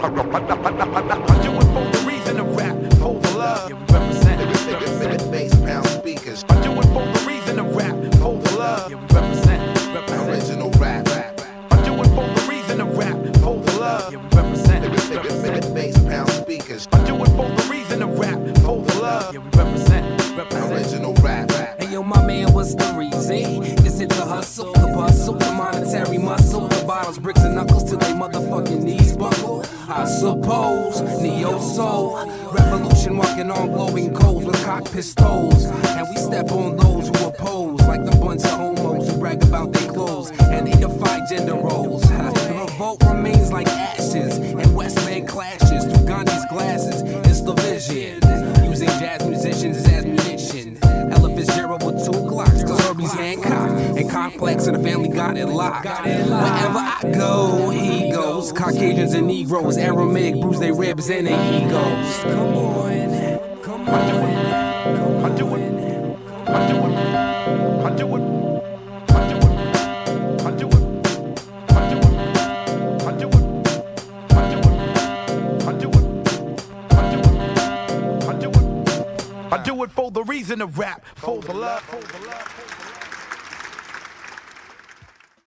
do it for the reason to rap, for the love. Yeah, we represent. Bass pound speakers. I do it for the reason to rap, for the love. Yeah, we represent. Original rap. I do it for the reason to rap, for the love. Yeah, we represent. Bass pound speakers. I do it for the reason to rap, for the love. Yeah, we represent. Original rap. Hey yo, my man, what's the reason? Is it the hustle, the bustle, the monetary muscle, the bottles, bricks, and knuckles till they motherfucking knees buckle? I suppose, neo soul, revolution walking on glowing coals with cock pistols, and we step on those who oppose, like the bunch of homos who brag about their clothes and they defy gender roles. The revolt remains like ashes, and Westland clashes through Gandhi's glasses. It's the vision, using jazz musicians as ammunition. Ella Fitzgerald with 2 Glocks, cause Herbie's Hancock and Complex and the family got it locked. Wherever I go, he goes. Caucasians and Negroes, Aramaic bruise their ribs and their egos. Come on, come on. I do it. I do it. I do it. I do it. I do it. I do it. I do it. I do it. I do it. I do it. I do it. I do it for the reason to rap, for the love, for the love, for the love.